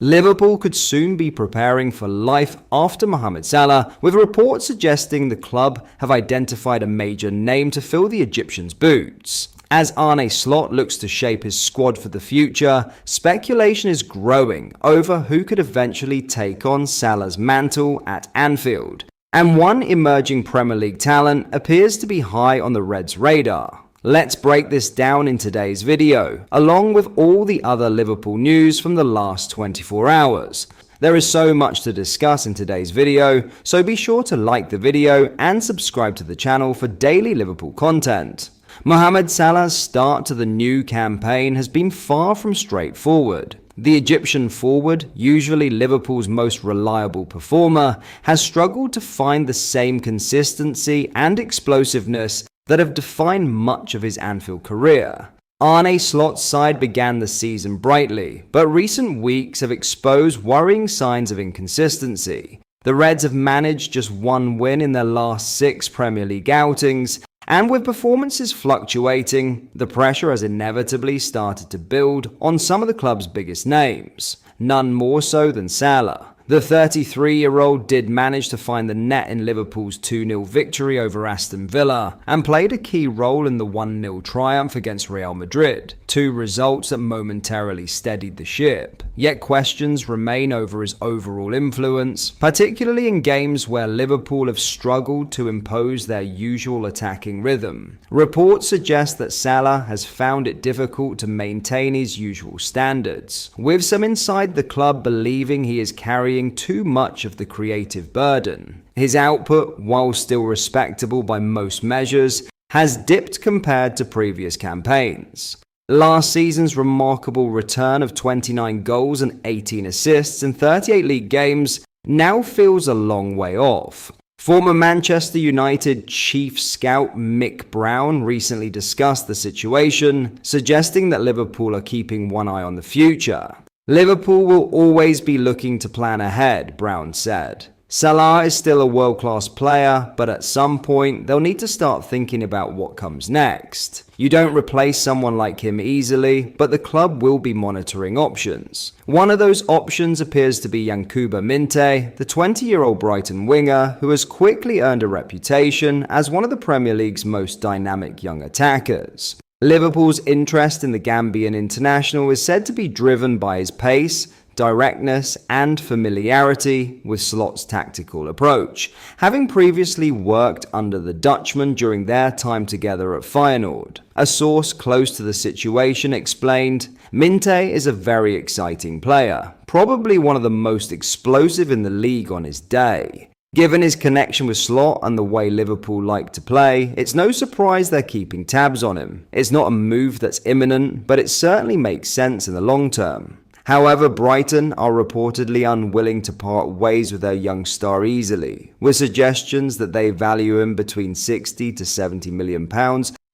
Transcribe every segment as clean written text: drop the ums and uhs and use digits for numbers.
Liverpool could soon be preparing for life after Mohamed Salah, with reports suggesting the club have identified a major name to fill the Egyptian's boots. As Arne Slot looks to shape his squad for the future, speculation is growing over who could eventually take on Salah's mantle at Anfield. And one emerging Premier League talent appears to be high on the Reds' radar. Let's break this down in today's video, along with all the other Liverpool news from the last 24 hours. There is so much to discuss in today's video, so be sure to like the video and subscribe to the channel for daily Liverpool content. Mohamed Salah's start to the new campaign has been far from straightforward. The Egyptian forward, usually Liverpool's most reliable performer, has struggled to find the same consistency and explosiveness that have defined much of his Anfield career. Arne Slot's side began the season brightly, but recent weeks have exposed worrying signs of inconsistency. The Reds have managed just one win in their last 6 Premier League outings, and with performances fluctuating, the pressure has inevitably started to build on some of the club's biggest names, none more so than Salah. The 33-year-old did manage to find the net in Liverpool's 2-0 victory over Aston Villa and played a key role in the 1-0 triumph against Real Madrid, 2 results that momentarily steadied the ship. Yet questions remain over his overall influence, particularly in games where Liverpool have struggled to impose their usual attacking rhythm. Reports suggest that Salah has found it difficult to maintain his usual standards, with some inside the club believing he is carrying too much of the creative burden. His output, while still respectable by most measures, has dipped compared to previous campaigns. Last season's remarkable return of 29 goals and 18 assists in 38 league games now feels a long way off. Former Manchester United chief scout Mick Brown recently discussed the situation, suggesting that Liverpool are keeping one eye on the future. Liverpool will always be looking to plan ahead, Brown said. Salah is still a world-class player, but at some point they'll need to start thinking about what comes next. You don't replace someone like him easily, but the club will be monitoring options. One of those options appears to be Yankuba Minteh, the 20-year-old Brighton winger who has quickly earned a reputation as one of the Premier League's most dynamic young attackers. Liverpool's interest in the Gambian international is said to be driven by his pace, directness, and familiarity with Slot's tactical approach, having previously worked under the Dutchman during their time together at Feyenoord. A source close to the situation explained, "Minteh is a very exciting player, probably one of the most explosive in the league on his day. Given his connection with Slot and the way Liverpool like to play, it's no surprise they're keeping tabs on him. It's not a move that's imminent, but it certainly makes sense in the long term." However, Brighton are reportedly unwilling to part ways with their young star easily, with suggestions that they value him between £60 to £70 million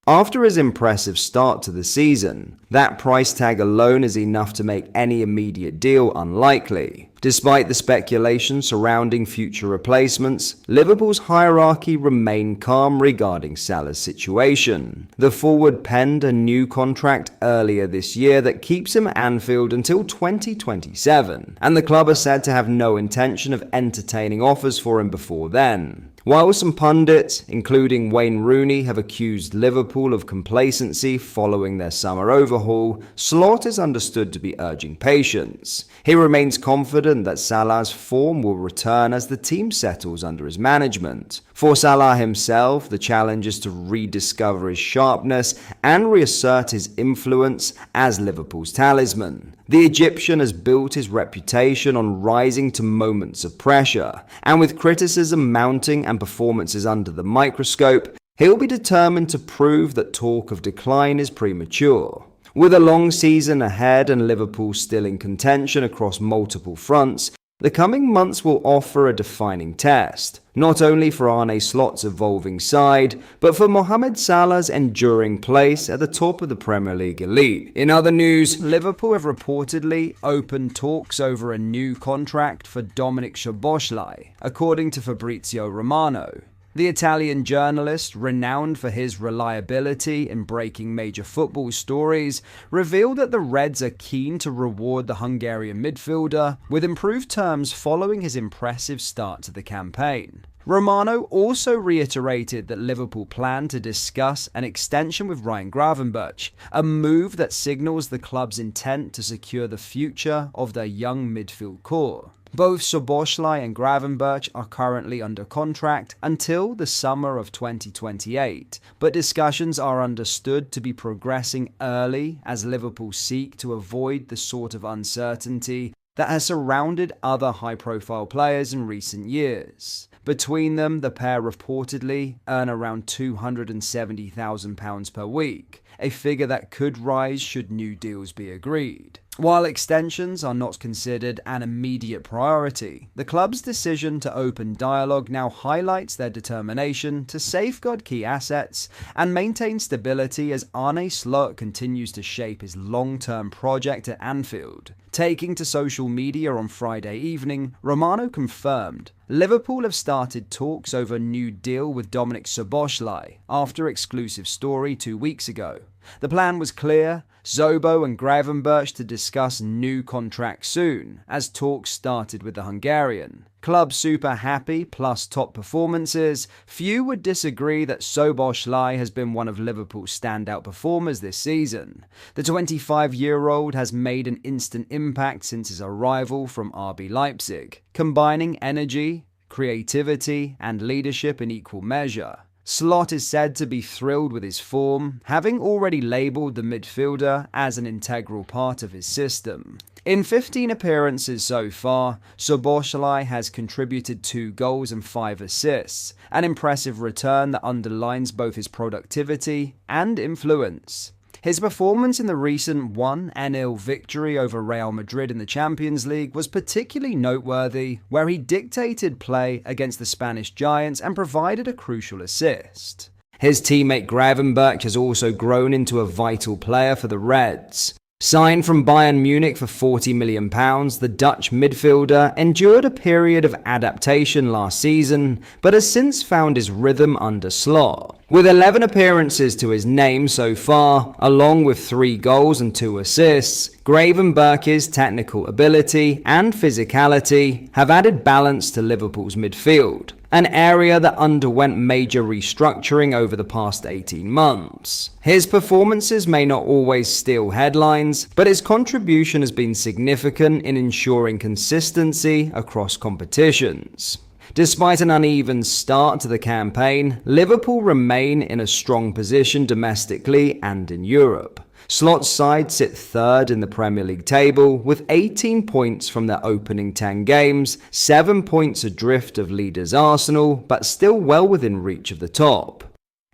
after his impressive start to the season. That price tag alone is enough to make any immediate deal unlikely. Despite the speculation surrounding future replacements, Liverpool's hierarchy remained calm regarding Salah's situation. The forward penned a new contract earlier this year that keeps him at Anfield until 2027, and the club are said to have no intention of entertaining offers for him before then. While some pundits, including Wayne Rooney, have accused Liverpool of complacency following their summer overhaul, Slot is understood to be urging patience. He remains confident that Salah's form will return as the team settles under his management. For Salah himself, the challenge is to rediscover his sharpness and reassert his influence as Liverpool's talisman. The Egyptian has built his reputation on rising to moments of pressure, and with criticism mounting and performances under the microscope, he'll be determined to prove that talk of decline is premature. With a long season ahead and Liverpool still in contention across multiple fronts, the coming months will offer a defining test, not only for Arne Slot's evolving side, but for Mohamed Salah's enduring place at the top of the Premier League elite. In other news, Liverpool have reportedly opened talks over a new contract for Dominik Szoboszlai, according to Fabrizio Romano. The Italian journalist, renowned for his reliability in breaking major football stories, revealed that the Reds are keen to reward the Hungarian midfielder with improved terms following his impressive start to the campaign. Romano also reiterated that Liverpool plan to discuss an extension with Ryan Gravenberch, a move that signals the club's intent to secure the future of their young midfield core. Both Szoboszlai and Gravenberch are currently under contract until the summer of 2028, but discussions are understood to be progressing early as Liverpool seek to avoid the sort of uncertainty that has surrounded other high-profile players in recent years. Between them, the pair reportedly earn around £270,000 per week, a figure that could rise should new deals be agreed. While extensions are not considered an immediate priority, the club's decision to open dialogue now highlights their determination to safeguard key assets and maintain stability as Arne Slot continues to shape his long-term project at Anfield. Taking to social media on Friday evening, Romano confirmed Liverpool have started talks over a new deal with Dominik Szoboszlai after exclusive story 2 weeks ago. The plan was clear: Zobo and Gravenberch to discuss new contracts soon, as talks started with the Hungarian. Club super happy plus top performances, few would disagree that Szoboszlai has been one of Liverpool's standout performers this season. The 25-year-old has made an instant impact since his arrival from RB Leipzig, combining energy, creativity, and leadership in equal measure. Slot is said to be thrilled with his form, having already labelled the midfielder as an integral part of his system. In 15 appearances so far, Szoboszlai has contributed 2 goals and 5 assists, an impressive return that underlines both his productivity and influence. His performance in the recent 1-0 victory over Real Madrid in the Champions League was particularly noteworthy, where he dictated play against the Spanish giants and provided a crucial assist. His teammate Gravenberch has also grown into a vital player for the Reds. Signed from Bayern Munich for £40 million, the Dutch midfielder endured a period of adaptation last season, but has since found his rhythm under Slot. With 11 appearances to his name so far, along with 3 goals and 2 assists, Gravenberch's technical ability and physicality have added balance to Liverpool's midfield, an area that underwent major restructuring over the past 18 months. His performances may not always steal headlines, but his contribution has been significant in ensuring consistency across competitions. Despite an uneven start to the campaign, Liverpool remain in a strong position domestically and in Europe. Slot's side sit 3rd in the Premier League table with 18 points from their opening 10 games, 7 points adrift of leaders Arsenal, but still well within reach of the top.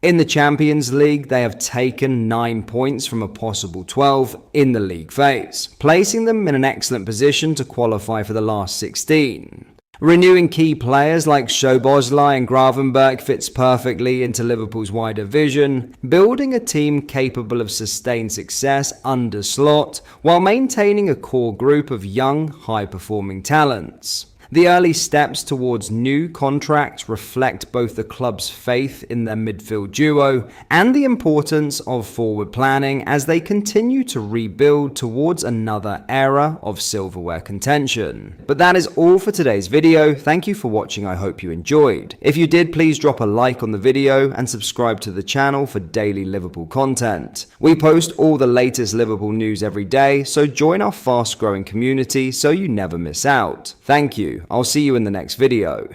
In the Champions League, they have taken 9 points from a possible 12 in the league phase, placing them in an excellent position to qualify for the last 16. Renewing key players like Szoboszlai and Gravenberch fits perfectly into Liverpool's wider vision, building a team capable of sustained success under Slot while maintaining a core group of young, high-performing talents. The early steps towards new contracts reflect both the club's faith in their midfield duo and the importance of forward planning as they continue to rebuild towards another era of silverware contention. But that is all for today's video. Thank you for watching. I hope you enjoyed. If you did, please drop a like on the video and subscribe to the channel for daily Liverpool content. We post all the latest Liverpool news every day, so join our fast-growing community so you never miss out. Thank you. I'll see you in the next video.